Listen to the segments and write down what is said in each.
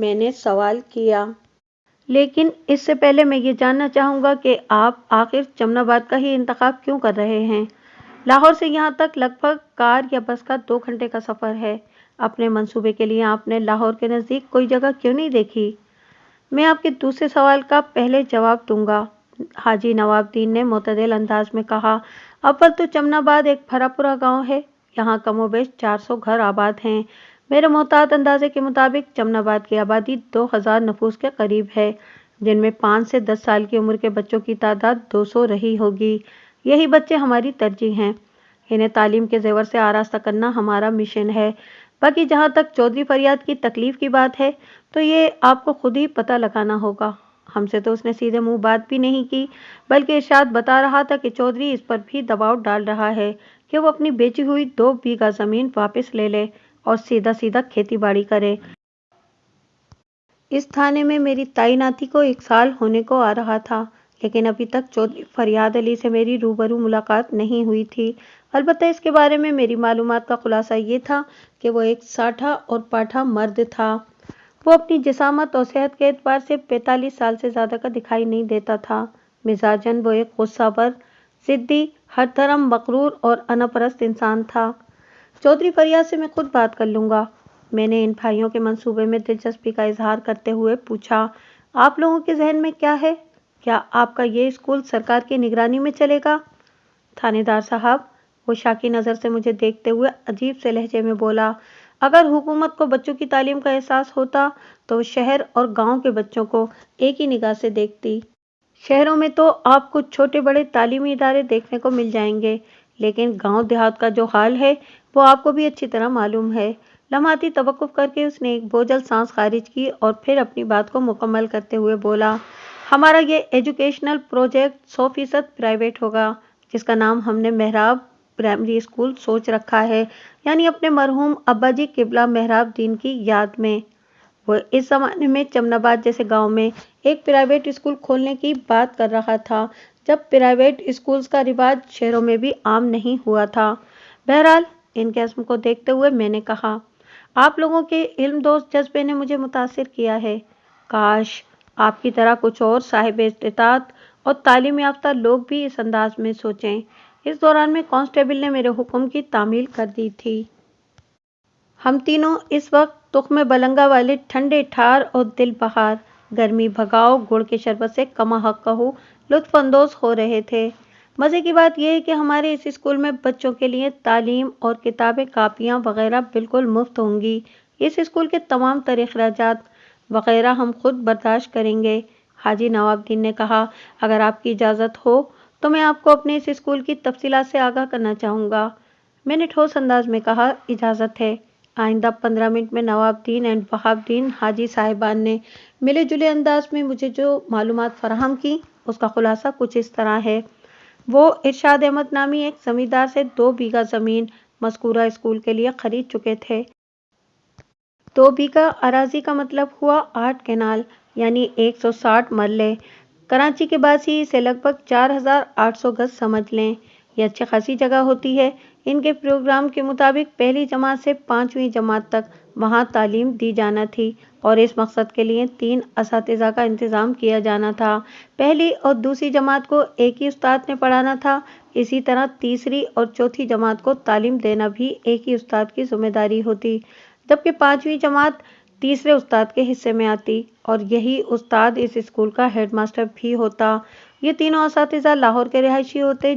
میں نے سوال کیا۔ لیکن اس سے پہلے میں یہ جاننا چاہوں گا کہ آپ آخر چمن آباد کا ہی انتخاب کیوں کر رہے ہیں؟ لاہور سے یہاں تک لگ بھگ کار یا بس کا 2 گھنٹے کا سفر ہے۔ اپنے منصوبے کے لیے آپ نے لاہور کے نزدیک کوئی جگہ کیوں نہیں دیکھی؟ میں آپ کے دوسرے سوال کا پہلے جواب دوں گا، حاجی نواب الدین نے معتدل انداز میں کہا۔ اول تو چمن آباد ایک بھرا پورا گاؤں ہے، یہاں کم و بیش 400 گھر آباد ہیں۔ میرے محتاط اندازے کے مطابق چمن آباد کی آبادی 2000 نفوس کے قریب ہے، جن میں 5 سے 10 سال کی عمر کے بچوں کی تعداد 200 رہی ہوگی۔ یہی بچے ہماری ترجیح ہیں، انہیں تعلیم کے زیور سے آراستہ کرنا ہمارا مشن ہے۔ باقی جہاں تک چودھری فریاد کی تکلیف کی بات ہے تو یہ آپ کو خود ہی پتہ لگانا ہوگا۔ ہم سے تو اس نے سیدھے منہ بات بھی نہیں کی، بلکہ ارشاد بتا رہا تھا کہ چودھری اس پر بھی دباؤ ڈال رہا ہے کہ وہ اپنی بیچی ہوئی 2 بیگھہ زمین واپس لے لے اور سیدھا سیدھا کھیتی باڑی کرے۔ اس تھانے میں میری تعیناتی کو 1 سال ہونے کو آ رہا تھا، لیکن ابھی تک چودھری فریاد علی سے میری روبرو ملاقات نہیں ہوئی تھی۔ البتہ اس کے بارے میں میری معلومات کا خلاصہ یہ تھا کہ وہ ایک ساٹھا اور پاٹھا مرد تھا۔ وہ اپنی جسامت اور صحت کے اعتبار سے 45 سال سے زیادہ کا دکھائی نہیں دیتا تھا۔ مزاجاً وہ ایک غصہ ور، ضدی، ہر طرح مغرور اور انا پرست انسان تھا۔ چودھری فریاد سے میں خود بات کر لوں گا، میں نے ان بھائیوں کے منصوبے میں دلچسپی کا اظہار کرتے ہوئے پوچھا۔ آپ لوگوں کے ذہن میں کیا ہے؟ کیا آپ کا یہ اسکول سرکار کی نگرانی میں چلے گا؟ تھانے دار صاحب، وہ شاکی نظر سے مجھے دیکھتے ہوئے عجیب سے لہجے میں بولا، اگر حکومت کو بچوں کی تعلیم کا احساس ہوتا تو وہ شہر اور گاؤں کے بچوں کو ایک ہی نگاہ سے دیکھتی۔ شہروں میں تو آپ کو چھوٹے بڑے تعلیمی ادارے دیکھنے کو مل جائیں گے، لیکن گاؤں دیہات کا جو حال ہے وہ آپ کو بھی اچھی طرح معلوم ہے۔ لمحاتی توقف کر کے اس نے ایک بوجھل سانس خارج کی اور پھر اپنی بات کو مکمل کرتے ہوئے بولا، ہمارا یہ ایجوکیشنل پروجیکٹ 100% پرائیویٹ ہوگا، جس کا نام ہم نے محراب پرائمری اسکول سوچ رکھا ہے، یعنی اپنے مرحوم ابا جی قبلہ محراب الدین کی یاد میں۔ وہ اس زمانے میں چمن آباد جیسے گاؤں میں ایک پرائیویٹ اسکول کھولنے کی بات کر رہا تھا، جب پرائیویٹ اسکولز کا رواج شہروں میں بھی عام نہیں ہوا تھا۔ بہرحال ان کے عزم کو دیکھتے ہوئے میں نے کہا، آپ لوگوں کے علم دوست جذبے نے مجھے متاثر کیا ہے۔ کاش آپ کی طرح کچھ اور صاحب استطاعت اور تعلیم یافتہ لوگ بھی اس انداز میں سوچیں۔ اس دوران میں کانسٹیبل نے میرے حکم کی تعمیل کر دی تھی۔ ہم تینوں اس وقت تخم بلنگا والے ٹھنڈے ٹھار اور دل بہار گرمی بھگاؤ گڑ کے شربت سے کما حق کہو لطف اندوز ہو رہے تھے۔ مزے کی بات یہ ہے کہ ہمارے اس اسکول میں بچوں کے لیے تعلیم اور کتابیں کاپیاں وغیرہ بالکل مفت ہوں گی۔ اس اسکول کے تمام تر اخراجات وغیرہ ہم خود برداشت کریں گے۔ حاجی نواب الدین نے کہا، اگر آپ کی اجازت ہو تو میں آپ کو اپنے اس اسکول کی تفصیلات سے آگاہ کرنا چاہوں گا۔ میں نے ٹھوس انداز میں کہا، اجازت ہے۔ آئندہ 15 منٹ میں نواب الدین اینڈ وہاب الدین حاجی صاحبان نے ملے جلے انداز میں مجھے جو معلومات فراہم کی اس کا خلاصہ کچھ اس طرح ہے۔ وہ ارشاد احمد نامی ایک زمیندار سے 2 بیگھہ زمین مذکورہ اسکول کے لیے خرید چکے تھے۔ 2 بیگھہ اراضی کا مطلب ہوا 8 کنال یعنی 160 مرلے۔ کراچی کے باسی اسے لگ بھگ 4800 گز سمجھ لیں۔ یہ اچھی خاصی جگہ ہوتی ہے۔ ان کے پروگرام کے مطابق پہلی جماعت سے 5ویں جماعت تک وہاں تعلیم دی جانا تھی اور اس مقصد کے لیے 3 اساتذہ کا انتظام کیا جانا تھا۔ پہلی اور دوسری جماعت کو ایک ہی استاد نے پڑھانا تھا، اسی طرح تیسری اور چوتھی جماعت کو تعلیم دینا بھی ایک ہی استاد کی ذمہ داری ہوتی، جبکہ 5ویں جماعت تیسرے استاد کے حصے میں آتی اور یہی استاد اس اسکول کا ہیڈ ماسٹر بھی ہوتا۔ یہ تینوں اساتذہ لاہور کے رہائشی ہوتے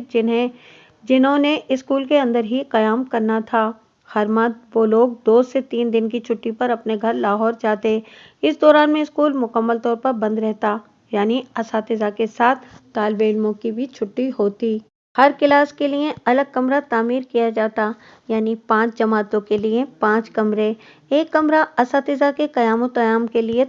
جنہوں نے اسکول کے اندر ہی قیام کرنا تھا۔ ہر ماہ وہ لوگ 2 سے 3 دن کی چھٹی پر اپنے گھر لاہور جاتے۔ اس دوران میں اسکول مکمل طور پر بند رہتا، یعنی اساتذہ کے ساتھ طالب علموں کی بھی چھٹی ہوتی۔ ہر کلاس کے لیے الگ کمرہ تعمیر کیا جاتا، یعنی 5 جماعتوں کے لیے 5 کمرے۔ ایک کمرہ اساتذہ کے قیام و قیام کے لیے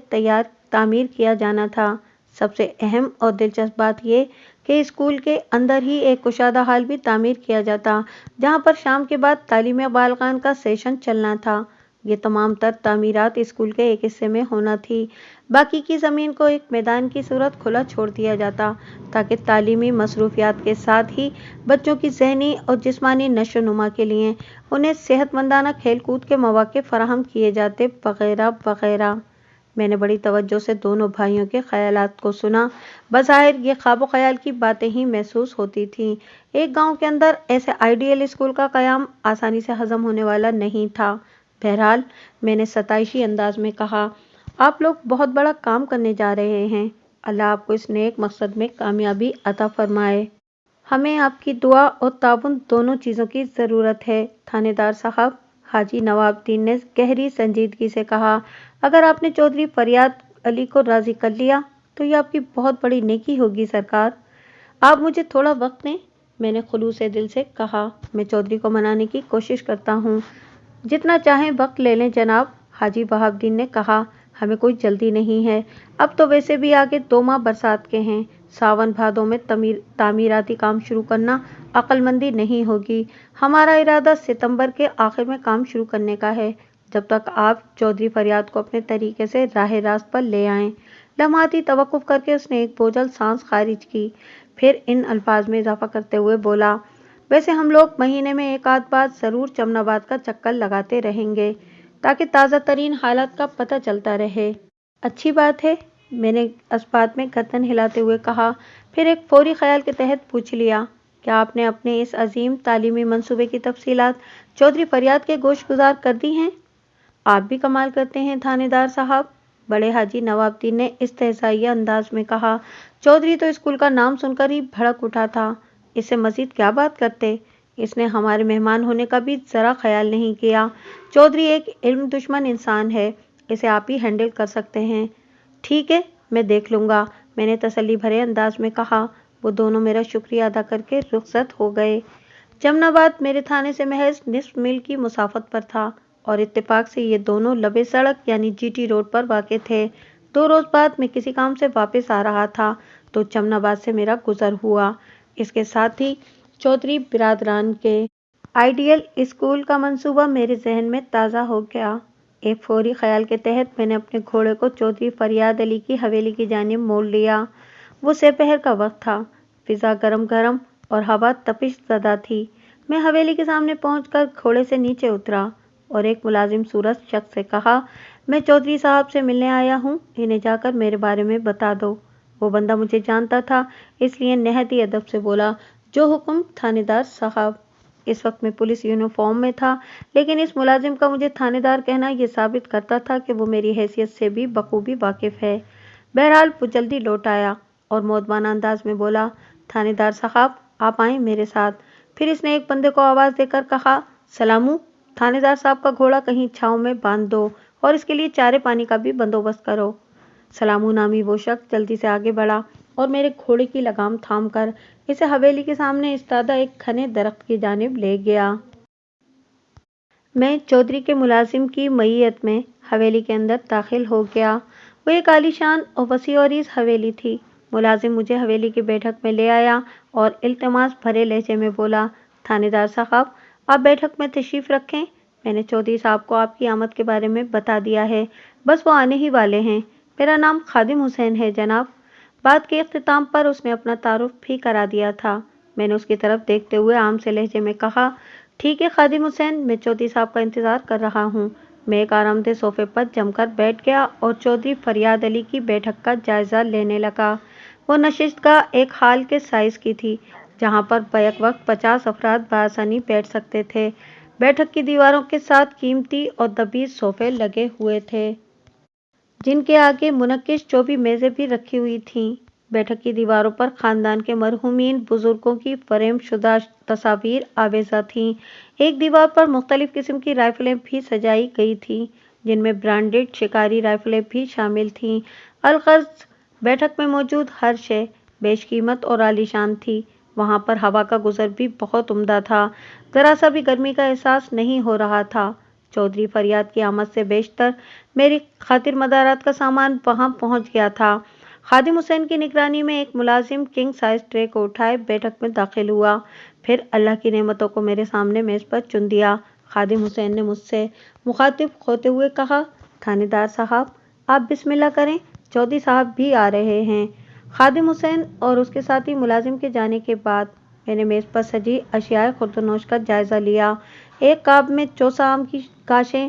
تعمیر کیا جانا تھا۔ سب سے اہم اور دلچسپ بات یہ کہ اسکول کے اندر ہی ایک کشادہ ہال بھی تعمیر کیا جاتا، جہاں پر شام کے بعد تعلیمی بالغان کا سیشن چلنا تھا۔ یہ تمام تر تعمیرات اسکول کے ایک حصے میں ہونا تھی، باقی کی زمین کو ایک میدان کی صورت کھلا چھوڑ دیا جاتا تاکہ تعلیمی مصروفیات کے ساتھ ہی بچوں کی ذہنی اور جسمانی نشو و نما کے لیے انہیں صحت مندانہ کھیل کود کے مواقع فراہم کیے جاتے وغیرہ وغیرہ۔ میں نے بڑی توجہ سے دونوں بھائیوں کے خیالات کو سنا۔ بظاہر یہ خواب و خیال کی باتیں ہی محسوس ہوتی تھیں۔ ایک گاؤں کے اندر ایسے آئیڈیل اسکول کا قیام آسانی سے ہضم ہونے والا نہیں تھا۔ بہرحال میں نے ستائشی انداز میں کہا، آپ لوگ بہت بڑا کام کرنے جا رہے ہیں۔ اللہ آپ کو اس نیک مقصد میں کامیابی عطا فرمائے۔ ہمیں آپ کی دعا اور تعاون دونوں چیزوں کی ضرورت ہے۔ تھانے دار صاحب، حاجی نواب الدین نے گہری سنجیدگی سے کہا، اگر آپ نے چودھری فریاد علی کو راضی کر لیا تو یہ آپ کی بہت بڑی نیکی ہوگی سرکار۔ آپ مجھے تھوڑا وقت دیں، میں نے خلوص دل سے کہا۔ میں چودھری کو منانے کی کوشش کرتا ہوں۔ جتنا چاہیں وقت لے لیں جناب، حاجی بہاؤ الدین نے کہا، ہمیں کوئی جلدی نہیں ہے۔ اب تو ویسے بھی آگے 2 ماہ برسات کے ہیں۔ ساون بھادو میں تعمیراتی کام شروع کرنا عقل مندی نہیں ہوگی۔ ہمارا ارادہ ستمبر کے آخر میں کام شروع کرنے کا ہے، جب تک آپ چودھری فریاد کو اپنے طریقے سے راہ راست پر لے آئیں۔ لمحاتی توقف کر کے اس نے ایک بوجھل سانس خارج کی، پھر ان الفاظ میں اضافہ کرتے ہوئے بولا، ویسے ہم لوگ مہینے میں ایک آدھ بار ضرور چمن آباد کا چکر لگاتے رہیں گے، تاکہ تازہ ترین حالات کا پتہ چلتا رہے۔ اچھی بات ہے، میں نے اس بات میں گردن ہلاتے ہوئے کہا، پھر ایک فوری خیال کے تحت پوچھ لیا، کیا آپ نے اپنے اس عظیم تعلیمی منصوبے کی تفصیلات چودھری فریاد کے گوش گزار کر دی ہیں؟ آپ بھی کمال کرتے ہیں تھانے دار صاحب، بڑے حاجی نواب الدین نے استہزائیہ انداز میں کہا۔ چودھری تو اسکول کا نام سن کر ہی بھڑک اٹھا تھا، اس سے مزید کیا بات کرتے؟ اس نے ہمارے مہمان ہونے کا بھی ذرا خیال نہیں کیا۔ چودھری ایک علم دشمن انسان ہے، اسے آپ ہی ہینڈل کر سکتے ہیں۔ ٹھیک ہے، میں دیکھ لوں گا، میں نے تسلی بھرے انداز میں کہا۔ وہ دونوں میرا شکریہ ادا کر کے رخصت ہو گئے۔ جمن آباد میرے تھانے سے محض نصف میل کی مسافت پر تھا، اور اتفاق سے یہ دونوں لبے سڑک یعنی جی ٹی روڈ پر واقع تھے۔ 2 روز بعد میں کسی کام سے واپس آ رہا تھا تو جمن آباد سے میرا گزر ہوا۔ اس کے ساتھ ہی چودھری برادران کے آئیڈیل اسکول کا منصوبہ میرے ذہن میں تازہ ہو گیا۔ ایک فوری خیال کے تحت میں نے اپنے گھوڑے کو چودھری فریاد علی کی حویلی کی جانب موڑ لیا۔ وہ سپہر کا وقت تھا، فضا گرم گرم اور ہوا تپش زدہ تھی۔ میں حویلی کے سامنے پہنچ کر گھوڑے سے نیچے اترا اور ایک ملازم صورت شخص سے کہا، میں چودھری صاحب سے ملنے آیا ہوں، انہیں جا کر میرے بارے میں بتا دو۔ وہ بندہ مجھے جانتا تھا، اس لیے نہایت ادب سے بولا، جو حکم تھانے دار صاحب۔ اس وقت میں پولیس یونیفارم میں تھا، لیکن اس ملازم کا مجھے تھانے دار کہنا یہ ثابت کرتا تھا کہ وہ میری حیثیت سے بھی بخوبی واقف ہے۔ بہرحال وہ جلدی لوٹ آیا اور مؤدبانہ انداز میں بولا، تھانے دار صاحب آپ آئیں میرے ساتھ۔ پھر اس نے ایک بندے کو آواز دے کر کہا، سلامو، تھانے دار صاحب کا گھوڑا کہیں چھاؤں میں باندھ دو اور اس کے لیے چارے پانی کا بھی بندوبست کرو۔ سلامو نامی وہ شخص جلدی سے آگے بڑھا اور میرے گھوڑے کی لگام تھام کر اسے حویلی کے سامنے استادہ ایک گھنے درخت کی جانب لے گیا۔ میں چودھری کے ملازم کی معیت میں حویلی کے اندر داخل ہو گیا۔ وہ ایک عالی شان اور وسیع و عریض حویلی تھی۔ ملازم مجھے حویلی کی بیٹھک میں لے آیا اور التماس بھرے لہجے میں بولا، تھانے دار صاحب آپ بیٹھک میں تشریف رکھیں، میں نے چودھری صاحب کو آپ کی آمد کے بارے میں بتا دیا ہے، بس وہ آنے ہی والے ہیں۔ میرا نام خادم حسین ہے جناب۔ بات کے اختتام پر اس نے اپنا تعارف بھی کرا دیا تھا۔ میں نے اس کی طرف دیکھتے ہوئے عام سے لہجے میں کہا، ٹھیک ہے خادم حسین، میں چودھری صاحب کا انتظار کر رہا ہوں۔ میں ایک آرام دہ صوفے پر جم کر بیٹھ گیا اور چودھری فریاد علی کی بیٹھک کا جائزہ لینے لگا۔ وہ نشست گاہ ایک ہال کے سائز کی تھی، جہاں پر بیک وقت 50 افراد بآسانی بیٹھ سکتے تھے۔ بیٹھک کی دیواروں کے ساتھ قیمتی اور دبیز صوفے لگے ہوئے تھے، جن کے آگے منقش چوبی میزیں بھی رکھی ہوئی تھیں۔ بیٹھک کی دیواروں پر خاندان کے مرحومین بزرگوں کی فریم شدہ تصاویر آویزاں تھیں۔ ایک دیوار پر مختلف قسم کی رائفلیں بھی سجائی گئی تھیں، جن میں برانڈڈ شکاری رائفلیں بھی شامل تھیں۔ الغرض بیٹھک میں موجود ہر شے بیش قیمت اور عالی شان تھی۔ وہاں پر ہوا کا گزر بھی بہت عمدہ تھا، ذرا سا بھی گرمی کا احساس نہیں ہو رہا تھا۔ چودھری فریاد کی آمد سے بیشتر میری خاطر مدارات کا سامان وہاں پہنچ گیا تھا۔ خادم حسین کی نگرانی میں ایک ملازم کنگ سائز ٹرے کو اٹھائے بیٹھک میں داخل ہوا، پھر اللہ کی نعمتوں کو میرے سامنے میز پر چن دیا۔ خادم حسین نے مجھ سے مخاطب ہوتے ہوئے کہا، تھانے دار صاحب آپ بسم اللہ کریں، چودھری صاحب بھی آ رہے ہیں۔ خادم حسین اور اس کے ساتھی ملازم کے جانے کے بعد میں نے میز پر سجی اشیائے خوردونوش کا جائزہ لیا۔ ایک کاب میں چوسا آم کی گاشیں،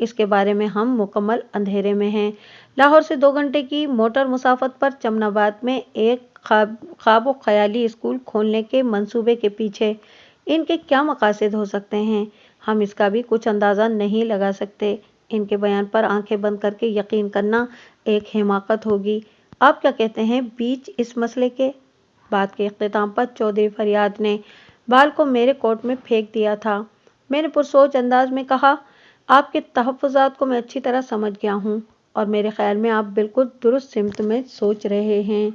اس کے بارے میں ہم مکمل اندھیرے میں ہیں۔ لاہور سے 2 گھنٹے کی موٹر مسافت پر چمن آباد میں ایک خواب و خیالی اسکول کھولنے کے منصوبے کے پیچھے ان کے کیا مقاصد ہو سکتے ہیں، ہم اس کا بھی کچھ اندازہ نہیں لگا سکتے۔ ان کے بیان پر آنکھیں بند کر کے یقین کرنا ایک حماقت ہوگی۔ آپ کیا کہتے ہیں بیچ اس مسئلے کے؟ بات کے اختتام پر چودھری فریاد نے بال کو میرے کوٹ میں پھینک دیا تھا۔ میں نے پرسوچ انداز میں کہا، آپ کے تحفظات کو میں اچھی طرح سمجھ گیا ہوں اور میرے خیال میں آپ بالکل درست سمت میں سوچ رہے ہیں۔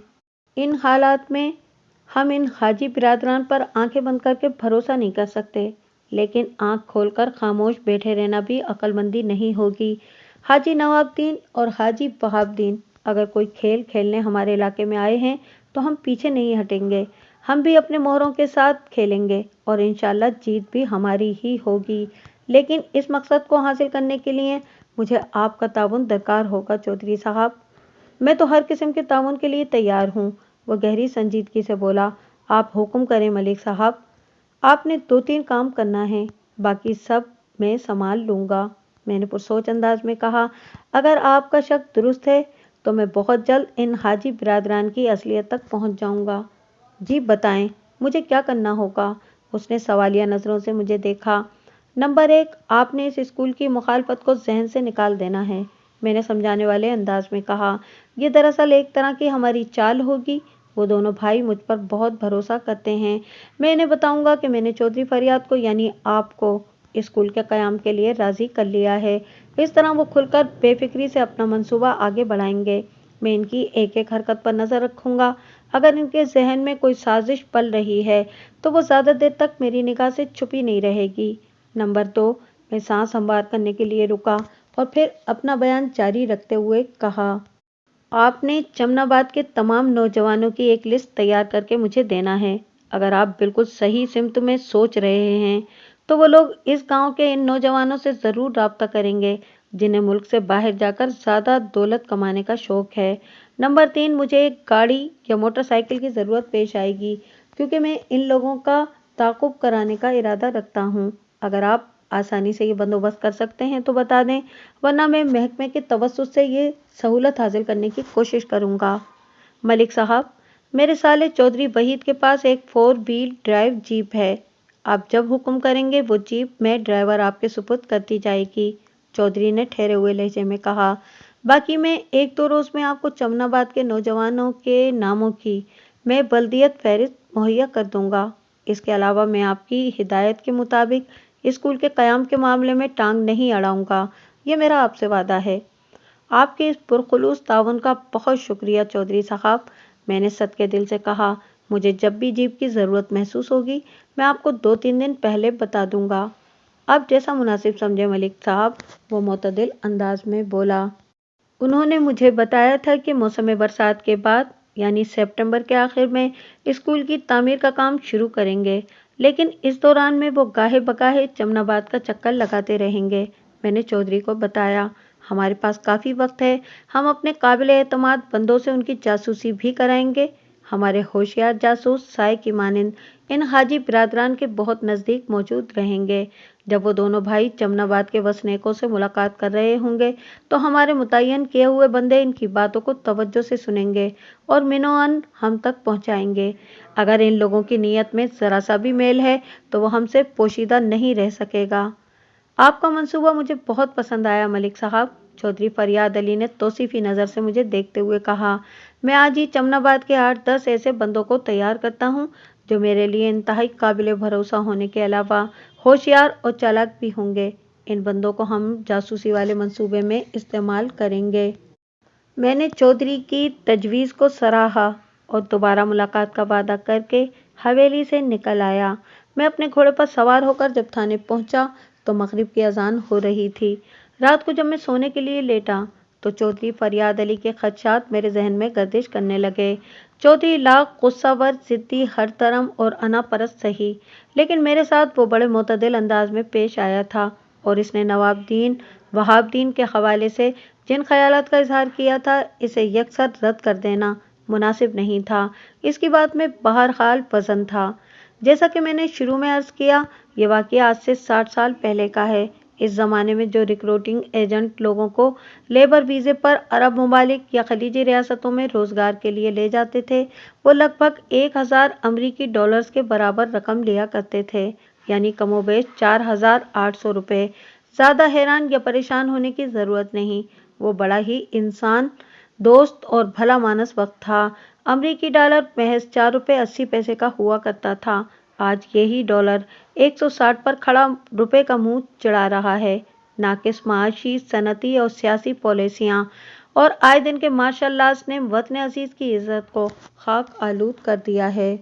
ان حالات میں ہم ان حاجی برادران پر آنکھیں بند کر کے بھروسہ نہیں کر سکتے، لیکن آنکھ کھول کر خاموش بیٹھے رہنا بھی عقل مندی نہیں ہوگی۔ حاجی نواب الدین اور حاجی وہاب الدین اگر کوئی کھیل کھیلنے ہمارے علاقے میں آئے ہیں تو ہم پیچھے نہیں ہٹیں گے، ہم بھی اپنے مہروں کے ساتھ کھیلیں گے اور انشاءاللہ جیت بھی ہماری ہی ہوگی، لیکن اس مقصد کو حاصل کرنے کے لیے مجھے آپ کا تعاون درکار ہوگا چودھری صاحب۔ میں تو ہر قسم کے تعاون کے لیے تیار ہوں، وہ گہری سنجیدگی سے بولا۔ آپ حکم کریں ملک صاحب، آپ نے 2-3 کام کرنا ہے، باقی سب میں سنبھال لوں گا۔ میں نے پرسوچ انداز میں کہا، اگر آپ کا شک درست ہے تو میں بہت جلد ان حاجی برادران کی اصلیت تک پہنچ جاؤں گا۔ جی بتائیں مجھے کیا کرنا ہوگا؟ اس نے سوالیہ نظروں سے مجھے دیکھا۔ نمبر 1، آپ نے اس اسکول کی مخالفت کو ذہن سے نکال دینا ہے، میں نے سمجھانے والے انداز میں کہا۔ یہ دراصل ایک طرح کی ہماری چال ہوگی، وہ دونوں بھائی مجھ پر بہت بھروسہ کرتے ہیں۔ میں انہیں بتاؤں گا کہ میں نے چودھری فریاد کو یعنی آپ کو اسکول کے قیام کے لیے راضی کر لیا ہے۔ اس طرح وہ کھل کر بے فکری سے اپنا منصوبہ آگے بڑھائیں گے۔ میں ان کی ایک ایک حرکت پر نظر رکھوں گا، اگر ان کے ذہن میں کوئی سازش پل رہی ہے تو وہ زیادہ دیر تک میری نگاہ سے چھپی نہیں رہے گی۔ نمبر 2، میں سانس ہموار کرنے کے لیے رکا اور پھر اپنا بیان جاری رکھتے ہوئے کہا، آپ نے چمن آباد کے تمام نوجوانوں کی ایک لسٹ تیار کر کے مجھے دینا ہے۔ اگر آپ بالکل صحیح سمت میں سوچ رہے ہیں تو وہ لوگ اس گاؤں کے ان نوجوانوں سے ضرور رابطہ کریں گے جنہیں ملک سے باہر جا کر زیادہ دولت کمانے کا شوق ہے۔ نمبر 3، مجھے ایک گاڑی یا موٹر سائیکل کی ضرورت پیش آئے گی کیونکہ میں ان لوگوں کا تعاقب کرانے کا ارادہ رکھتا ہوں۔ اگر آپ آسانی سے یہ بندوبست کر سکتے ہیں تو بتا دیں، ورنہ میں محکمے کے توسط سے یہ سہولت حاصل کرنے کی کوشش کروں گا۔ ملک صاحب، میرے سالے چودھری وحید کے پاس ایک 4 وہیل ڈرائیو جیپ ہے، آپ جب حکم کریں گے وہ جیپ میں ڈرائیور آپ کے سپرد کر دی جائے گی، چودھری نے ٹھہرے ہوئے لہجے میں کہا۔ باقی میں 1-2 روز میں آپ کو چمن آباد کے نوجوانوں کے ناموں کی میں بلدیت فہرست مہیا کر دوں گا۔ اس کے علاوہ میں آپ کی ہدایت کے مطابق اسکول کے قیام کے معاملے میں ٹانگ نہیں اڑاؤں گا، یہ میرا آپ سے وعدہ ہے۔ آپ کے اس پرخلوص تعاون کا بہت شکریہ چودھری صاحب، میں نے صدقے دل سے کہا۔ مجھے جب بھی جیپ کی ضرورت محسوس ہوگی میں آپ کو 2-3 دن پہلے بتا دوں گا۔ آپ جیسا مناسب سمجھے ملک صاحب، وہ معتدل انداز میں بولا۔ انہوں نے مجھے بتایا تھا کہ موسم برسات کے بعد یعنی سپتمبر کے آخر میں اسکول کی تعمیر کا کام شروع کریں گے، لیکن اس دوران میں وہ گاہے بگاہے چمن آباد کا چکر لگاتے رہیں گے۔ میں نے چودھری کو بتایا، ہمارے پاس کافی وقت ہے، ہم اپنے قابل اعتماد بندوں سے ان کی جاسوسی بھی کرائیں گے۔ ہمارے ہوشیار جاسوس سائے کی مانند ان حاجی برادران کے بہت نزدیک موجود رہیں گے۔ جب وہ دونوں بھائی چمن آباد کے وسنیکوں سے ملاقات کر رہے ہوں گے تو ہمارے متعین کیے ہوئے بندے ان کی باتوں کو توجہ سے سنیں گے اور منوان ہم تک پہنچائیں گے۔ اگر ان لوگوں کی نیت میں ذرا سا بھی میل ہے تو وہ ہم سے پوشیدہ نہیں رہ سکے گا۔ آپ کا منصوبہ مجھے بہت پسند آیا ملک صاحب، چودھری فریاد علی نے توصیفی نظر سے مجھے دیکھتے ہوئے کہا۔ میں آج ہی چمن آباد کے 8-10 ایسے بندوں کو تیار کرتا ہوں جو میرے لیے انتہائی قابل بھروسہ ہونے کے علاوہ ہوشیار اور چالاک بھی ہوں گے۔ ان بندوں کو ہم جاسوسی والے منصوبے میں استعمال کریں گے۔ میں نے چودھری کی تجویز کو سراہا اور دوبارہ ملاقات کا وعدہ کر کے حویلی سے نکل آیا۔ میں اپنے گھوڑے پر سوار ہو کر جب تھانے پہنچا تو مغرب کی اذان ہو رہی تھی۔ رات کو جب میں سونے کے لیے لیٹا تو چودھری فریاد علی کے خدشات میرے ذہن میں گردش کرنے لگے۔ چودھری لاکھ غصہ ور، ضدی، ہر درم اور انا پرست سہی، لیکن میرے ساتھ وہ بڑے معتدل انداز میں پیش آیا تھا اور اس نے نواب الدین وہاب الدین کے حوالے سے جن خیالات کا اظہار کیا تھا اسے یکسر رد کر دینا مناسب نہیں تھا۔ اس کی بات میں بہرحال وزن تھا۔ جیسا کہ میں نے شروع میں عرض کیا، یہ واقعہ آج سے 60 سال پہلے کا ہے۔ اس زمانے میں جو ریکروٹنگ ایجنٹ لوگوں کو لیبر ویزے پر عرب ممالک یا خلیجی ریاستوں میں روزگار کے لیے لے جاتے تھے، وہ لگ بھگ 1000 امریکی ڈالرز کے برابر رقم لیا کرتے تھے، یعنی کم و بیش 4800 روپے۔ زیادہ حیران یا پریشان ہونے کی ضرورت نہیں، وہ بڑا ہی انسان دوست اور بھلا مانس وقت تھا۔ امریکی ڈالر محض 4 روپے 80 پیسے کا ہوا کرتا تھا، آج یہی ڈالر 160 پر کھڑا روپے کا منہ چڑھا رہا ہے۔ ناقص معاشی، صنعتی اور سیاسی پالیسیاں اور آئے دن کے مارشل لاز نے وطن عزیز کی عزت کو خاک آلود کر دیا ہے۔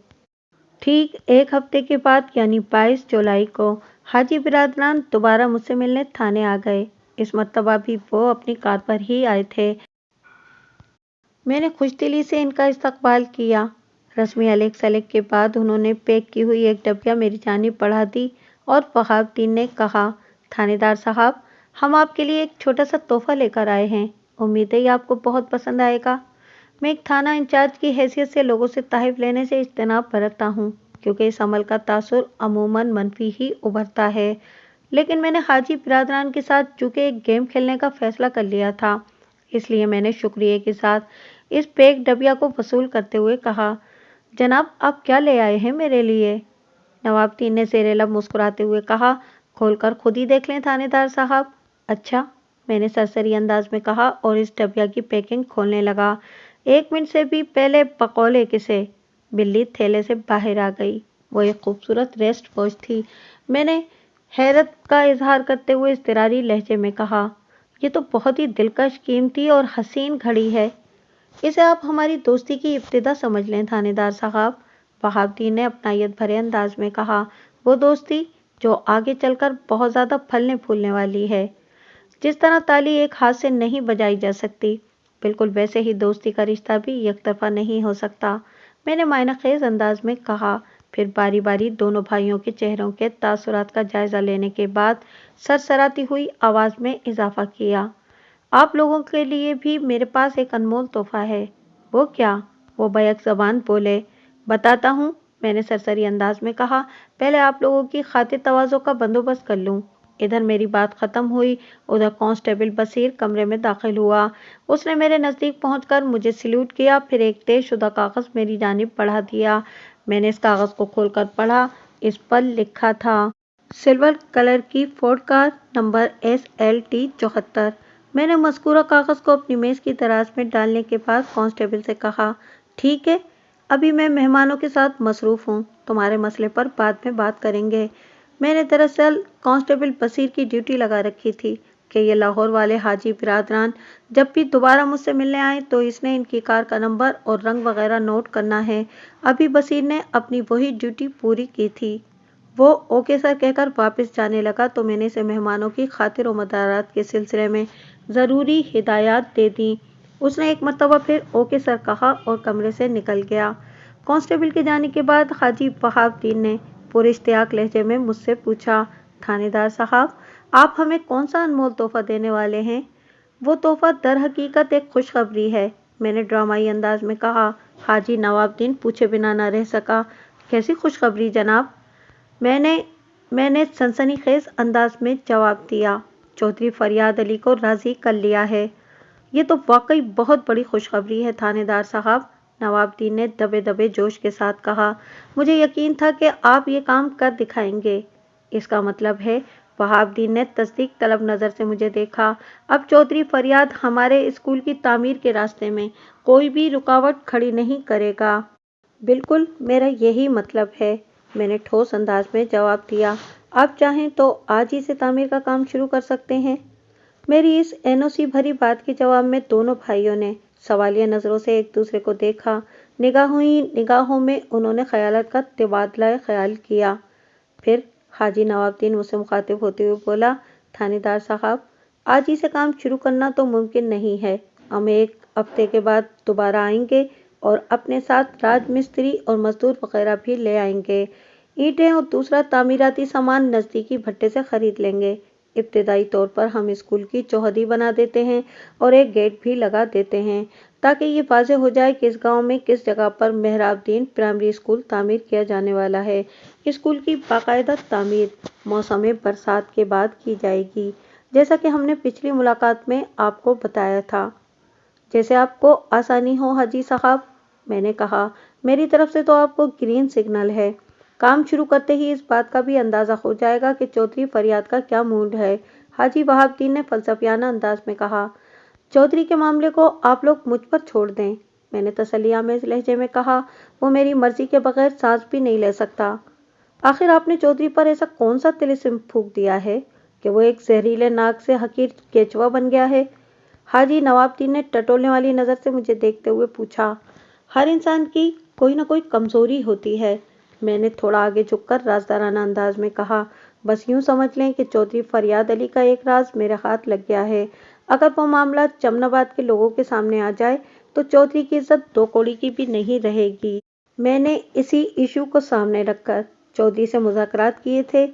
ٹھیک ایک ہفتے کے بعد یعنی 22 جولائی کو حاجی برادران دوبارہ مجھ سے ملنے تھانے آ گئے۔ اس مرتبہ بھی وہ اپنی کار پر ہی آئے تھے۔ میں نے خوش دلی سے ان کا استقبال کیا۔ رسمی الیک سلیک کے بعد انہوں نے پیک کی ہوئی ایک ڈبیا میری جانب بڑھا دی اور وہاب الدین نے کہا، تھانے دار صاحب، ہم آپ کے لیے ایک چھوٹا سا تحفہ لے کر آئے ہیں، امید ہے یہ آپ کو بہت پسند آئے گا۔ میں ایک تھانہ انچارج کی حیثیت سے لوگوں سے تحائف لینے سے اجتناب برتتا ہوں، کیونکہ اس عمل کا تاثر عموماً منفی ہی ابھرتا ہے، لیکن میں نے حاجی برادران کے ساتھ چونکہ ایک گیم کھیلنے کا فیصلہ کر لیا تھا، اس لیے میں نے شکریہ کے ساتھ اس پیک ڈبیا کو وصول کرتے ہوئے کہا، جناب آپ کیا لے آئے ہیں میرے لیے؟ نواب الدین نے زیر لب مسکراتے ہوئے کہا، کھول کر خود ہی دیکھ لیں تھانے دار صاحب۔ اچھا، میں نے سرسری انداز میں کہا اور اس ڈبیا کی پیکنگ کھولنے لگا۔ 1 منٹ سے بھی پہلے بقول کسے بلی تھیلے سے باہر آ گئی۔ وہ ایک خوبصورت ریسٹ واچ تھی۔ میں نے حیرت کا اظہار کرتے ہوئے اضطراری لہجے میں کہا، یہ تو بہت ہی دلکش، قیمتی اور حسین گھڑی ہے، اسے آپ ہماری دوستی کی ابتدا سمجھ لیں تھانے دار صاحب۔ وہاب الدین نے اپنائیت بھرے انداز میں کہا، وہ دوستی جو آگے چل کر بہت زیادہ پھلنے پھولنے والی ہے۔ جس طرح تالی ایک ہاتھ سے نہیں بجائی جا سکتی، بالکل ویسے ہی دوستی کا رشتہ بھی یک طرفہ نہیں ہو سکتا، میں نے معنی خیز انداز میں کہا، پھر باری باری دونوں بھائیوں کے چہروں کے تاثرات کا جائزہ لینے کے بعد سرسراتی ہوئی آواز میں اضافہ کیا، آپ لوگوں کے لیے بھی میرے پاس ایک انمول تحفہ ہے۔ وہ کیا؟ وہ بیک زبان بولے۔ بتاتا ہوں، میں نے سرسری انداز میں کہا، پہلے آپ لوگوں کی خاطر تواضع کا بندوبست کر لوں۔ ادھر میری بات ختم ہوئی، ادھر کانسٹیبل بصیر کمرے میں داخل ہوا۔ اس نے میرے نزدیک پہنچ کر مجھے سلیوٹ کیا، پھر ایک طے شدہ کاغذ میری جانب بڑھا دیا۔ میں نے اس کاغذ کو کھول کر پڑھا۔ اس پر لکھا تھا، سلور کلر کی فورڈ کار، نمبر SLT 74۔ میں نے مذکورہ کاغذ کو اپنی میز کی دراز میں ڈالنے کے بعد کانسٹیبل سے کہا، ٹھیک ہے، ابھی میں مہمانوں کے ساتھ مصروف ہوں، تمہارے مسئلے پر بعد میں بات کریں گے۔ میں نے دراصل کانسٹیبل بصیر کی ڈیوٹی لگا رکھی تھی کہ یہ لاہور والے حاجی برادران جب بھی دوبارہ مجھ سے ملنے آئے تو اس نے ان کی کار کا نمبر اور رنگ وغیرہ نوٹ کرنا ہے۔ ابھی بصیر نے اپنی وہی ڈیوٹی پوری کی تھی۔ وہ اوکے سر کہہ کر واپس جانے لگا تو میں نے اسے مہمانوں کی خاطر و مدارات کے سلسلے میں ضروری ہدایات دے دیں۔ اس نے ایک مرتبہ پھر اوکے سر کہا اور کمرے سے نکل گیا۔ کانسٹیبل کے جانے کے بعد حاجی وہاب الدین نے پورے اشتیاق لہجے میں مجھ سے پوچھا، تھانے دار صاحب، آپ ہمیں کون سا انمول تحفہ دینے والے ہیں؟ وہ تحفہ در حقیقت ایک خوشخبری ہے، میں نے ڈرامائی انداز میں کہا۔ حاجی نواب الدین پوچھے بنا نہ رہ سکا، کیسی خوشخبری جناب؟ میں نے سنسنی خیز انداز میں جواب دیا، چودھری فریاد علی کو راضی کر لیا ہے۔ یہ تو واقعی بہت بڑی خوشخبری ہے تھانے دار صاحب، نواب الدین نے دبے دبے جوش کے ساتھ کہا، مجھے یقین تھا کہ آپ یہ کام کر دکھائیں گے۔ اس کا مطلب ہے؟ وہاب الدین نے تصدیق طلب نظر سے مجھے دیکھا، اب چودھری فریاد ہمارے اسکول کی تعمیر کے راستے میں کوئی بھی رکاوٹ کھڑی نہیں کرے گا۔ بالکل میرا یہی مطلب ہے، میں نے ٹھوس انداز میں جواب دیا، آپ چاہیں تو آج ہی سے تعمیر کا کام شروع کر سکتے ہیں۔ میری اس NOC بھری بات کے جواب میں دونوں بھائیوں نے سوالیہ نظروں سے ایک دوسرے کو دیکھا، نگاہوں ہی نگاہوں میں انہوں نے خیالات کا تبادلہ خیال کیا۔ پھر حاجی نواب الدین مجھ سے مخاطب ہوتے ہوئے بولا، تھانے دار صاحب، آج ہی سے کام شروع کرنا تو ممکن نہیں ہے، ہم 1 ہفتے کے بعد دوبارہ آئیں گے اور اپنے ساتھ راج مستری اور مزدور وغیرہ بھی لے آئیں گے، اینٹیں اور دوسرا تعمیراتی سامان نزدیکی بھٹے سے خرید لیں گے۔ ابتدائی طور پر ہم اسکول کی چوہدری بنا دیتے ہیں اور ایک گیٹ بھی لگا دیتے ہیں تاکہ یہ واضح ہو جائے کہ اس گاؤں میں کس جگہ پر مہراب الدین پرائمری اسکول تعمیر کیا جانے والا ہے۔ اسکول کی باقاعدہ تعمیر موسم برسات کے بعد کی جائے گی، جیسا کہ ہم نے پچھلی ملاقات میں آپ کو بتایا تھا۔ جیسے آپ کو آسانی ہو حاجی صاحب، میں نے کہا۔ میری طرف سے تو آپ کو گرین سگنل ہے۔ کام شروع کرتے ہی اس بات کا بھی اندازہ ہو جائے گا کہ چودھری فریاد کا کیا موڈ ہے، حاجی وہاب الدین نے فلسفیانہ انداز میں کہا۔ چودھری کے معاملے کو آپ لوگ مجھ پر چھوڑ دیں، میں نے تسلی آمیز لہجے میں کہا۔ وہ میری مرضی کے بغیر سانس بھی نہیں لے سکتا۔ آخر آپ نے چودھری پر ایسا کون سا طلسم پھونک دیا ہے کہ وہ ایک زہریلے ناک سے حقیر کیچوا بن گیا ہے؟ حاجی نواب الدین نے ٹٹولنے والی نظر سے مجھے دیکھتے ہوئے پوچھا۔ ہر انسان کی کوئی نہ کوئی کمزوری ہوتی ہے، میں نے تھوڑا آگے جھک کر رازدارانہ انداز میں کہا۔ بس یوں سمجھ لیں کہ چودھری فریاد علی کا ایک راز میرے ہاتھ لگ گیا ہے۔ اگر وہ معاملہ چمن آباد کے لوگوں کے سامنے آ جائے تو چودھری کی عزت دو کوڑی کی بھی نہیں رہے گی۔ میں نے اسی ایشو کو سامنے رکھ کر چودھری سے مذاکرات کیے تھے،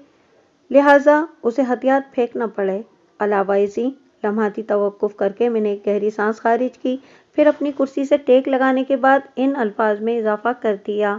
لہٰذا اسے ہتھیار پھینکنا پڑے۔ علاوہ ازیں لمحاتی توقف کر کے میں نے ایک گہری سانس خارج کی، پھر اپنی کرسی سے ٹیک لگانے کے بعد ان الفاظ میں اضافہ کر دیا۔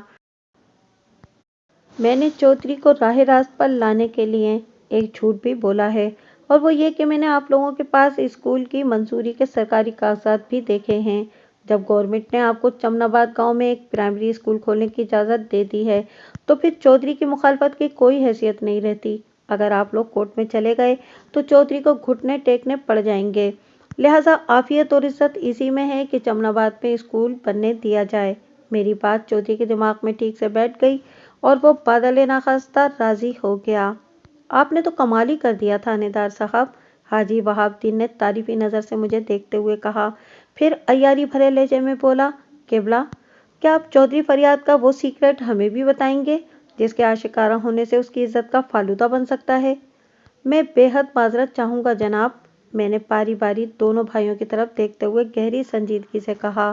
میں نے چودھری کو راہ راست پر لانے کے لیے ایک جھوٹ بھی بولا ہے، اور وہ یہ کہ میں نے آپ لوگوں کے پاس اسکول کی منظوری کے سرکاری کاغذات بھی دیکھے ہیں۔ جب گورنمنٹ نے آپ کو چمن آباد گاؤں میں ایک پرائمری اسکول کھولنے کی اجازت دے دی ہے تو پھر چودھری کی مخالفت کی کوئی حیثیت نہیں رہتی۔ اگر آپ لوگ کورٹ میں چلے گئے تو چودھری کو گھٹنے ٹیکنے پڑ جائیں گے، لہٰذا عافیت اور عزت اسی میں ہے کہ چمن آباد میں اسکول بننے دیا جائے۔ میری بات چودھری کے دماغ میں ٹھیک سے بیٹھ گئی اور وہ بادل ناخواستہ راضی ہو گیا۔ آپ نے تو کمال ہی کر دیا تھانے دار صاحب، حاجی وہاب الدین نے تعریفی نظر سے مجھے دیکھتے ہوئے کہا، پھر عیاری بھرے لہجے میں بولا، قبلہ کیا آپ چودھری فریاد کا وہ سیکرٹ ہمیں بھی بتائیں گے جس کے آشکارا ہونے سے اس کی عزت کا فالودہ بن سکتا ہے؟ میں بے حد معذرت چاہوں گا جناب، میں نے باری باری دونوں بھائیوں کی طرف دیکھتے ہوئے گہری سنجیدگی سے کہا۔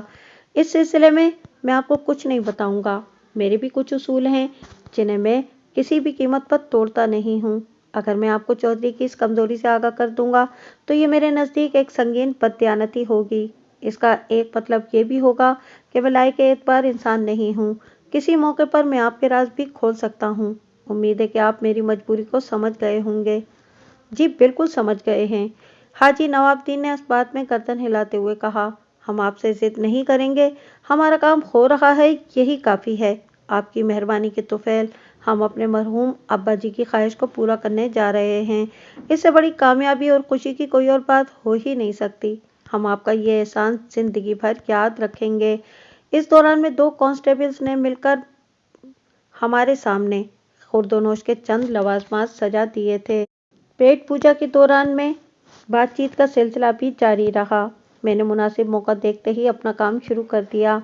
اس سلسلے میں آپ کو کچھ نہیں بتاؤں گا۔ میرے بھی کچھ اصول ہیں جنہیں میں کسی بھی قیمت پر توڑتا نہیں ہوں۔ اگر میں آپ کو چودھری کی اس کمزوری سے آگاہ کر دوں گا تو یہ میرے نزدیک ایک سنگین بددیانتی ہوگی۔ اس کا ایک مطلب یہ بھی ہوگا کہ میں لائق اعتبار انسان نہیں ہوں۔ کسی موقع پر میں آپ کے راز بھی کھول سکتا ہوں۔ امید ہے کہ آپ میری مجبوری کو سمجھ گئے ہوں گے۔ جی بالکل سمجھ گئے ہیں، حاجی نواب الدین نے اس بات میں گردن ہلاتے ہوئے کہا۔ ہم آپ سے ضد نہیں کریں گے، ہمارا کام ہو رہا ہے یہی کافی ہے۔ آپ کی مہربانی کے طفیل ہم اپنے مرحوم ابا جی کی خواہش کو پورا کرنے جا رہے ہیں۔ اس سے بڑی کامیابی اور خوشی کی کوئی اور بات ہو ہی نہیں سکتی۔ ہم آپ کا یہ احسان زندگی بھر یاد رکھیں گے۔ اس دوران میں دو کانسٹیبلز نے مل کر ہمارے سامنے خورد و نوش کے چند لوازمات سجا دیے تھے۔ پیٹ پوجا کے دوران میں بات چیت کا سلسلہ بھی جاری رہا۔ میں نے مناسب موقع دیکھتے ہی اپنا کام شروع کر دیا۔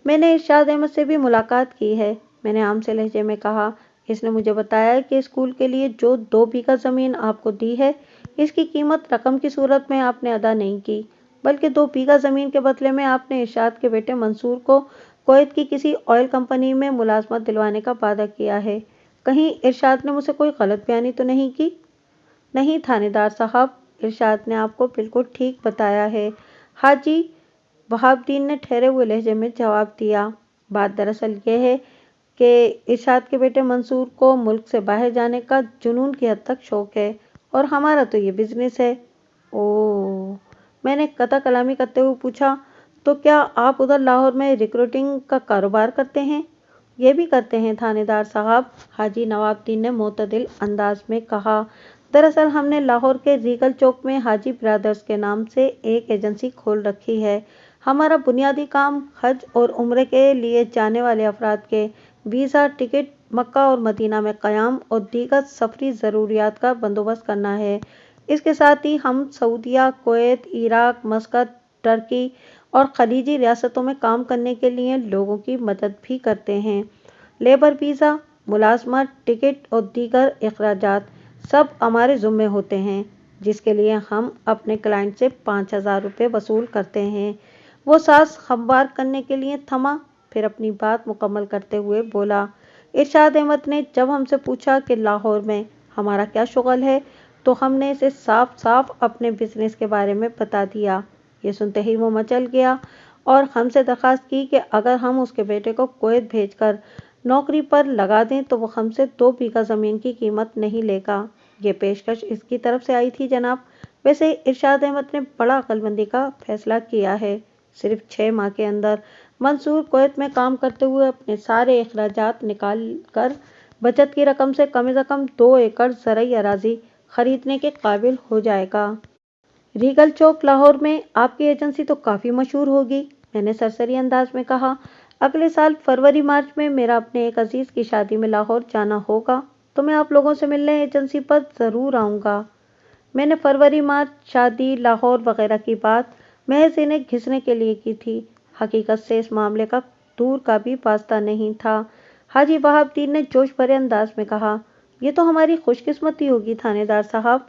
میں نے ارشاد احمد سے بھی ملاقات کی ہے، میں نے عام سے لہجے میں کہا۔ اس نے مجھے بتایا ہے کہ اسکول کے لیے جو 2 بیگھہ زمین آپ کو دی ہے، اس کی قیمت رقم کی صورت میں آپ نے ادا نہیں کی، بلکہ 2 بیگھہ زمین کے بدلے میں آپ نے ارشاد کے بیٹے منصور کو کویت کی کسی آئل کمپنی میں ملازمت دلوانے کا وعدہ کیا ہے۔ کہیں ارشاد نے مجھ سے کوئی غلط بیانی تو نہیں کی؟ نہیں تھانے دار صاحب، ارشاد نے آپ کو بالکل ٹھیک بتایا ہے، حاجی وہاب الدین نے ٹھہرے ہوئے لہجے میں جواب دیا۔ بات دراصل یہ ہے کہ ارشاد کے بیٹے منصور کو ملک سے باہر جانے کا جنون کی حد تک شوق ہے، اور ہمارا تو یہ بزنس ہے۔ اوہ، میں نے قطع کلامی کرتے ہوئے پوچھا، تو کیا آپ ادھر لاہور میں ریکروٹنگ کا کاروبار کرتے ہیں؟ یہ بھی کرتے ہیں تھانے دار صاحب، حاجی نواب الدین نے معتدل انداز میں کہا۔ دراصل ہم نے لاہور کے ریگل چوک میں حاجی برادرز کے نام سے ایک ایجنسی کھول رکھی ہے۔ ہمارا بنیادی کام حج اور عمرے کے لیے جانے والے افراد کے ویزا، ٹکٹ، مکہ اور مدینہ میں قیام اور دیگر سفری ضروریات کا بندوبست کرنا ہے۔ اس کے ساتھ ہی ہم سعودیہ، کویت، عراق، مسقط، ترکی اور خلیجی ریاستوں میں کام کرنے کے لیے لوگوں کی مدد بھی کرتے ہیں۔ لیبر ویزا، ملازمت، ٹکٹ اور دیگر اخراجات سب ہمارے ذمے ہوتے ہیں، جس کے لیے ہم اپنے کلائنٹ سے 5,000 روپے وصول کرتے ہیں۔ وہ سانس ہموار کرنے کے لیے تھما، پھر اپنی بات مکمل کرتے ہوئے بولا۔ ارشاد احمد نے جب ہم سے پوچھا کہ لاہور میں ہمارا کیا شغل ہے تو ہم نے اسے صاف صاف اپنے بزنس کے بارے میں بتا دیا۔ یہ سنتے ہی وہ مچل گیا اور ہم سے درخواست کی کہ اگر ہم اس کے بیٹے کو کویت بھیج کر نوکری پر لگا دیں تو وہ ہم سے 2 بیگھہ زمین کی قیمت نہیں لے گا۔ یہ پیشکش اس کی طرف سے آئی تھی جناب۔ ویسے ارشاد احمد نے بڑا عقل مندی کا فیصلہ کیا ہے۔ صرف 6 ماہ کے اندر منصور کویت میں کام کرتے ہوئے اپنے سارے اخراجات نکال کر بچت کی رقم سے کم 2 ایکڑ زرعی اراضی خریدنے کے قابل ہو جائے گا۔ ریگل چوک لاہور میں آپ کی ایجنسی تو کافی مشہور ہوگی، میں نے سرسری انداز میں کہا۔ اگلے سال فروری مارچ میں میرا اپنے ایک عزیز کی شادی میں لاہور جانا ہوگا تو میں آپ لوگوں سے ملنے ایجنسی پر ضرور آؤں گا۔ میں نے فروری مارچ، شادی، لاہور وغیرہ کی بات محض انہیں گھسنے کے لیے کی تھی، حقیقت سے اس معاملے کا دور کا بھی واسطہ نہیں تھا۔ حاجی وہاب الدین نے جوش بھرے انداز میں کہا، یہ تو ہماری خوش قسمتی ہوگی تھانے دار صاحب،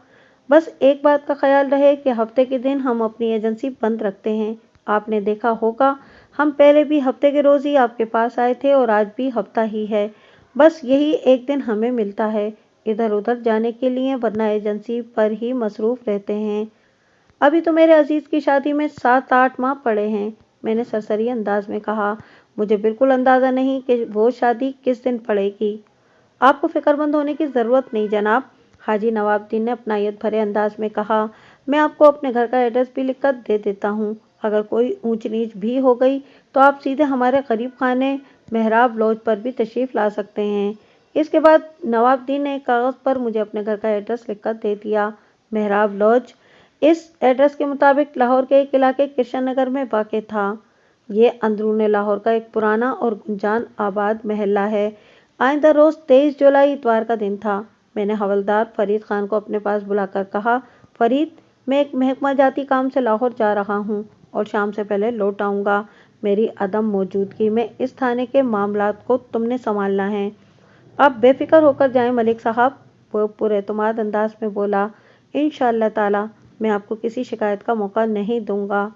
بس ایک بات کا خیال رہے کہ ہفتے کے دن ہم اپنی ایجنسی بند رکھتے ہیں۔ آپ نے دیکھا ہوگا ہم پہلے بھی ہفتے کے روز ہی آپ کے پاس آئے تھے اور آج بھی ہفتہ ہی ہے، بس یہی ایک دن ہمیں ملتا ہے ادھر ادھر جانے کے لیے، ورنہ ایجنسی پر ہی مصروف رہتے ہیں۔ ابھی تو میرے عزیز کی شادی میں 7-8 ماہ پڑے ہیں، میں نے سرسری انداز میں کہا۔ مجھے بالکل اندازہ نہیں کہ وہ شادی کس دن پڑے گی۔ آپ کو فکر مند ہونے کی ضرورت نہیں جناب، حاجی نواب الدین نے اپنائیت بھرے انداز میں کہا۔ میں آپ کو اپنے گھر کا ایڈریس بھی لکھ کر دے دیتا ہوں، اگر کوئی اونچ نیچ بھی ہو گئی تو آپ سیدھے ہمارے غریب خانے محراب لاج پر بھی تشریف لا سکتے ہیں۔ اس کے بعد نواب الدین نے ایک کاغذ پر مجھے اپنے گھر کا ایڈریس لکھ کر دے دیا۔ محراب لاج اس ایڈریس کے مطابق لاہور کے ایک علاقے کرشن نگر میں واقع تھا۔ یہ اندرون لاہور کا ایک پرانا اور گنجان آباد محلہ ہے۔ آئندہ روز 23 جولائی اتوار کا دن تھا۔ میں نے حوالدار فرید خان کو اپنے پاس بلا کر کہا، فرید، میں ایک محکمہ جاتی کام سے لاہور جا رہا ہوں اور شام سے پہلے لوٹ آؤں گا۔ میری عدم موجودگی میں اس تھانے کے معاملات کو تم نے سنبھالنا ہے۔ آپ بے فکر ہو کر جائیں ملک صاحب، وہ پراعتماد انداز میں بولا۔ انشاءاللہ تعالی میں آپ کو کسی شکایت کا موقع نہیں دوں گا۔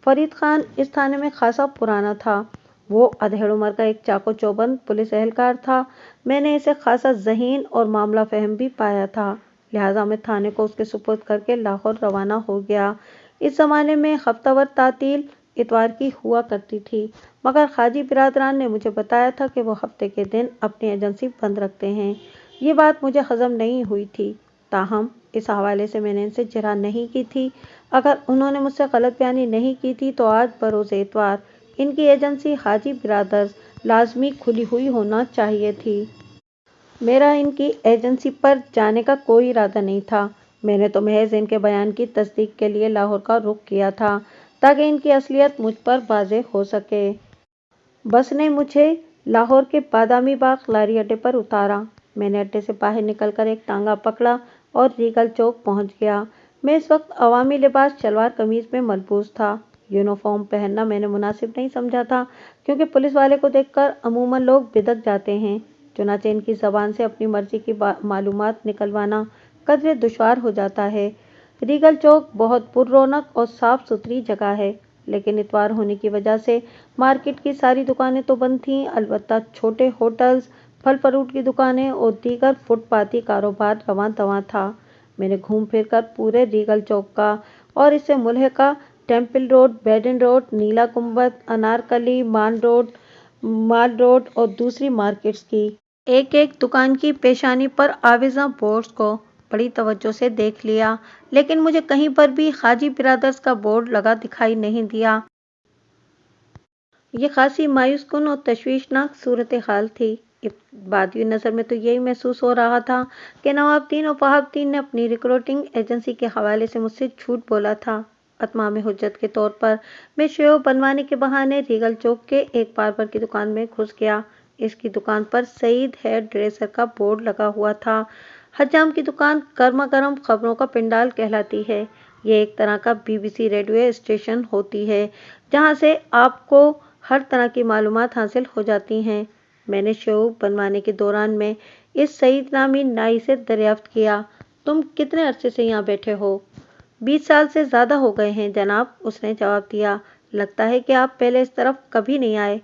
فرید خان اس تھانے میں خاصا پرانا تھا۔ وہ ادھیڑ عمر کا ایک چاقو چوبند پولیس اہلکار تھا۔ میں نے اسے خاصا ذہین اور معاملہ فہم بھی پایا تھا، لہٰذا میں تھانے کو اس کے سپرد کر کے لاہور روانہ ہو گیا۔ اس زمانے میں ہفتہ وار تعطیل اتوار کی ہوا کرتی تھی، مگر خواجی برادران نے مجھے بتایا تھا کہ وہ ہفتے کے دن اپنی ایجنسی بند رکھتے ہیں۔ یہ بات مجھے ہضم نہیں ہوئی تھی، تاہم اس حوالے سے میں نے ان سے جرح نہیں کی تھی۔ اگر انہوں نے مجھ سے غلط بیانی نہیں کی تھی تو آج بروز اتوار ان کی ایجنسی حاجی برادرز لازمی کھلی ہوئی ہونا چاہیے تھی۔ میرا ان کی ایجنسی پر جانے کا کوئی ارادہ نہیں تھا، میں نے تو محض ان کے بیان کی تصدیق کے لیے لاہور کا رخ کیا تھا تاکہ ان کی اصلیت مجھ پر واضح ہو سکے۔ بس نے مجھے لاہور کے بادامی باغ لاری اڈے پر اتارا۔ میں نے اڈے سے باہر نکل کر ایک ٹانگا پکڑا اور ریگل چوک پہنچ گیا۔ میں اس وقت عوامی لباس شلوار قمیض میں ملبوس تھا۔ یونیفارم پہننا میں نے مناسب نہیں سمجھا تھا کیونکہ پولیس والے کو دیکھ کر عموماً لوگ بدک جاتے ہیں، چنانچہ ان کی زبان سے اپنی مرضی کی معلومات نکلوانا قدرے دشوار ہو جاتا ہے۔ ریگل چوک بہت پر رونق اور صاف ستھری جگہ ہے، لیکن اتوار ہونے کی وجہ سے مارکیٹ کی ساری دکانیں تو بند تھیں، البتہ چھوٹے ہوٹلز، پھل فروٹ کی دکانیں اور دیگر فٹ پاتھی کاروبار رواں دواں تھا۔ میں نے گھوم پھر کر پورے ریگل چوک کا اور اس سے ملحقہ ٹیمپل روڈ، بیڈن روڈ، نیلا گنبد، انارکلی، مال روڈ اور دوسری مارکیٹس کی ایک ایک دکان کی پیشانی پر آویزاں بورڈز کو بڑی توجہ سے دیکھ لیا، لیکن مجھے کہیں پر بھی حاجی برادرز کا بورڈ لگا دکھائی نہیں دیا۔ یہ خاصی مایوس کن اور تشویشناک صورتحال تھی۔ بادی نظر میں تو یہی محسوس ہو رہا تھا کہ نواب الدین اور وہاب الدین نے اپنی ریکروٹنگ ایجنسی کے حوالے سے مجھ سے جھوٹ بولا تھا۔ اتمام حجت کے طور پر میں شیو بنوانے کے بہانے ریگل چوک کے ایک باربر کی دکان میں گھس گیا۔ اس کی دکان پر سعید ہیئر ڈریسر کا بورڈ لگا ہوا تھا۔ حجام کی دکان گرما گرم خبروں کا پنڈال کہلاتی ہے۔ یہ ایک طرح کا BBC ریڈیو اسٹیشن ہوتی ہے جہاں سے آپ کو ہر طرح کی معلومات حاصل ہو جاتی ہیں۔ میں نے شیو بنوانے کے دوران میں اس سعید نامی نائی سے دریافت کیا، تم کتنے عرصے سے یہاں بیٹھے ہو؟ 20 سال سے زیادہ ہو گئے ہیں جناب، اس نے جواب دیا۔ لگتا ہے کہ آپ پہلے اس طرف کبھی نہیں آئے۔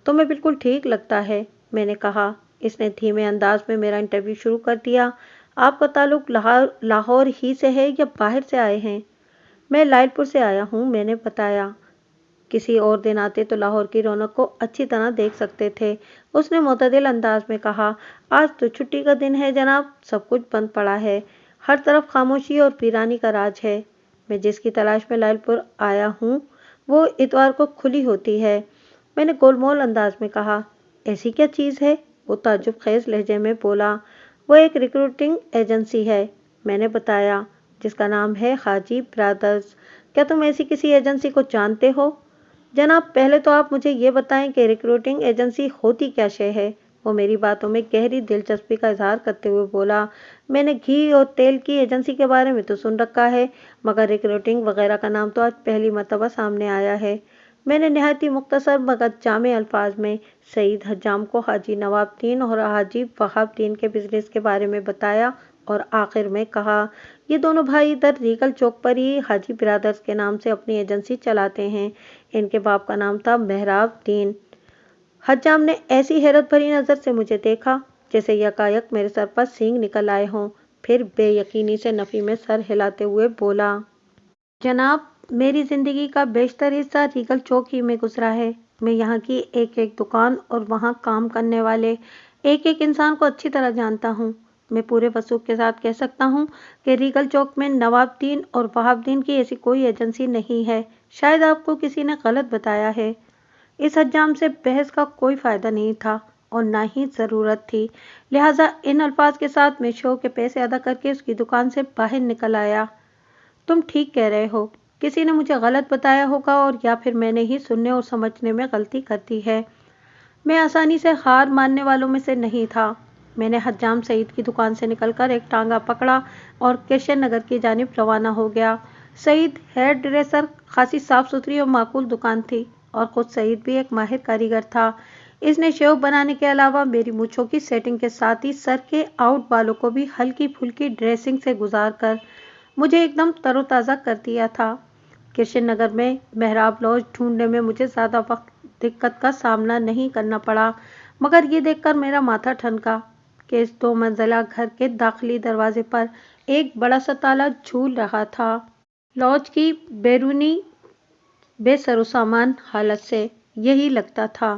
تمہیں بالکل ٹھیک لگتا ہے، میں نے کہا۔ اس نے دھیمے انداز میں میرا انٹرویو شروع کر دیا۔ آپ کا تعلق لاہور ہی سے ہے یا باہر سے آئے ہیں؟ میں لائل پور سے آیا ہوں، میں نے بتایا۔ کسی اور دن آتے تو لاہور کی رونق کو اچھی طرح دیکھ سکتے تھے۔ اس نے معتدل انداز میں کہا، آج تو چھٹی کا دن ہے جناب، سب کچھ بند پڑا ہے، ہر طرف خاموشی اور ویرانی کا راج ہے۔ میں جس کی تلاش میں لائل پور آیا ہوں وہ اتوار کو کھلی ہوتی ہے۔ میں نے گول مول انداز میں کہا، ایسی کیا چیز ہے؟ وہ تعجب خیز لہجے میں بولا، وہ ایک ریکروٹنگ ایجنسی ہے، میں نے بتایا، جس کا نام ہے حاجی برادرز۔ کیا تم ایسی کسی ایجنسی کو جانتے ہو؟ جناب، پہلے تو آپ مجھے یہ بتائیں کہ ریکروٹنگ ایجنسی ہوتی کیا شے ہے؟ وہ میری باتوں میں گہری دلچسپی کا اظہار کرتے ہوئے بولا، میں نے گھی اور تیل کی ایجنسی کے بارے میں تو سن رکھا ہے، مگر ریکروٹنگ وغیرہ کا نام تو آج پہلی مرتبہ سامنے آیا ہے۔ میں نے نہایت ہی مختصر مگر جامع الفاظ میں سعید حجام کو حاجی نواب الدین اور حاجی وہاب الدین کے بزنس کے بارے میں بتایا اور آخر میں کہا، یہ دونوں بھائی ادھر ریگل چوک پر ہی حاجی برادرز کے نام سے اپنی ایجنسی چلاتے ہیں۔ ان کے باپ کا نام تھا مہراب الدین۔ حجام نے ایسی حیرت بھری نظر سے مجھے دیکھا جیسے یکایک میرے سر پر سینگ نکل آئے ہوں، پھر بے یقینی سے نفی میں سر ہلاتے ہوئے بولا، جناب، میری زندگی کا بیشتر حصہ ریگل چوک ہی میں گزرا ہے۔ میں یہاں کی ایک ایک دکان اور وہاں کام کرنے والے ایک ایک انسان کو اچھی طرح جانتا ہوں۔ میں پورے وثوق کے ساتھ کہہ سکتا ہوں کہ ریگل چوک میں نواب الدین اور وہاب الدین کی ایسی کوئی ایجنسی نہیں ہے، شاید آپ کو کسی نے غلط بتایا ہے۔ اس حجام سے بحث کا کوئی فائدہ نہیں تھا اور نہ ہی ضرورت تھی، لہٰذا ان الفاظ کے ساتھ میں شو کے پیسے ادا کر کے اس کی دکان سے باہر نکل آیا۔ تم ٹھیک کہہ رہے ہو، کسی نے مجھے غلط بتایا ہوگا اور یا پھر میں نے ہی سننے اور سمجھنے میں غلطی کر دی ہے۔ میں آسانی سے ہار ماننے والوں میں سے نہیں تھا۔ میں نے حجام سعید کی دکان سے نکل کر ایک ٹانگا پکڑا اور کرشن نگر کی جانب روانہ ہو گیا۔ سعید ہیئر ڈریسر، خاصی صاف ستھری اور معقول دکان تھی اور خود سعید بھی ایک ماہر کاریگر تھا۔ اس نے شیو بنانے کے علاوہ میری مونچھوں کی سیٹنگ کے ساتھ ہی سر کے آؤٹ بالوں کو بھی ہلکی پھلکی ڈریسنگ سے گزار کر مجھے ایک دم تر و تازہ کر دیا تھا۔ کرشن نگر میں مہراب لاج ڈھونڈنے میں مجھے زیادہ وقت دقت کا سامنا نہیں کرنا پڑا، مگر یہ دیکھ کر میرا ماتھا ٹھنکا کہ اس 2 منزلہ گھر کے داخلی دروازے پر ایک بڑا سا تالا جھول رہا تھا۔ لاج کی بیرونی بے سر و سامان حالت سے یہی لگتا تھا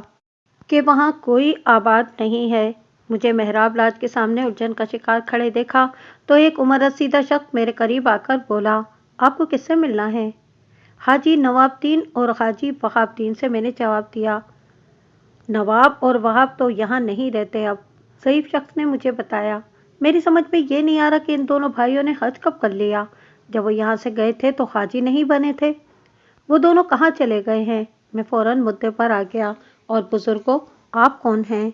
کہ وہاں کوئی آباد نہیں ہے۔ مجھے مہراب لاج کے سامنے الجھن کا شکار کھڑے دیکھا تو ایک عمر رسیدہ شخص میرے قریب آ کر بولا، آپ کو کس سے ملنا ہے؟ حاجی نواب الدین اور حاجی وہاب الدین سے، میں نے جواب دیا۔ نواب اور وہاب تو یہاں نہیں رہتے اب، ضعیف شخص نے مجھے بتایا۔ میری سمجھ میں یہ نہیں آ رہا کہ ان دونوں بھائیوں نے حج کب کر لیا؟ جب وہ یہاں سے گئے تھے تو حاجی نہیں بنے تھے، وہ دونوں کہاں چلے گئے ہیں؟ میں فوراً مدعے پر آ گیا، اور بزرگوں، آپ کون ہیں؟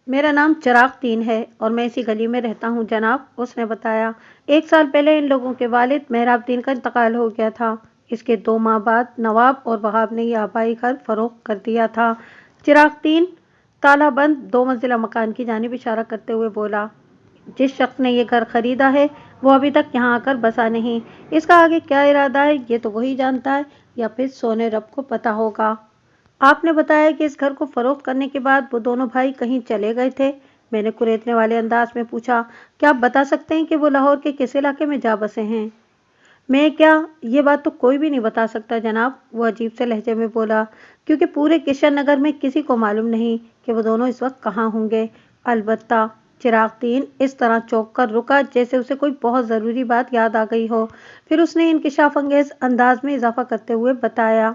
میرا نام چراغ الدین ہے اور میں اسی گلی میں رہتا ہوں جناب، اس نے بتایا۔ 1 سال پہلے ان لوگوں کے والد مہراب الدین کا انتقال ہو گیا تھا۔ اس کے 2 ماہ بعد نواب اور وہاب نے یہ آبائی گھر فروخت کر دیا تھا۔ چراغ الدین تالا بند 2 منزلہ مکان کی جانب اشارہ کرتے ہوئے بولا، جس شخص نے یہ گھر خریدا ہے وہ ابھی تک یہاں آ کر بسا نہیں، اس کا آگے کیا ارادہ ہے یہ تو وہی جانتا ہے، یا پھر سونے رب کو پتہ ہوگا۔ آپ نے بتایا کہ اس گھر کو فروخت کرنے کے بعد وہ دونوں بھائی کہیں چلے گئے تھے؟ میں نے کریدنے والے انداز میں پوچھا، کیا آپ بتا سکتے ہیں کہ وہ لاہور کے کس علاقے میں جا بسے ہیں؟ میں کیا، یہ بات تو کوئی بھی نہیں بتا سکتا جناب، وہ عجیب سے لہجے میں بولا، کیونکہ پورے کرشن نگر میں کسی کو معلوم نہیں کہ وہ دونوں اس وقت کہاں ہوں گے۔ البتہ چراغ الدین اس طرح چونک کر رکا جیسے اسے کوئی بہت ضروری بات یاد آ گئی ہو، پھر اس نے انکشاف انگیز انداز میں اضافہ کرتے ہوئے بتایا،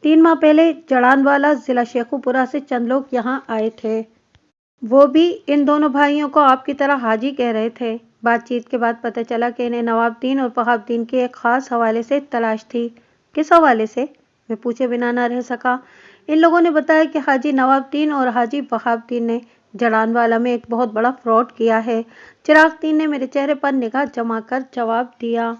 3 ماہ پہلے جڑان والا ضلع شیخوپورہ سے چند لوگ یہاں آئے تھے۔ وہ بھی ان دونوں بھائیوں کو آپ کی طرح حاجی کہہ رہے تھے۔ بات چیت کے بعد پتہ چلا کہ انہیں نواب الدین اور وہاب الدین کے ایک خاص حوالے سے تلاش تھی۔ کس حوالے سے؟ میں پوچھے بنا نہ رہ سکا۔ ان لوگوں نے بتایا کہ حاجی نواب الدین اور حاجی وہاب الدین نے جڑان والا میں ایک بہت بڑا فراڈ کیا ہے۔ چراغ الدین نے میرے چہرے پر نگاہ جما کر جواب دیا۔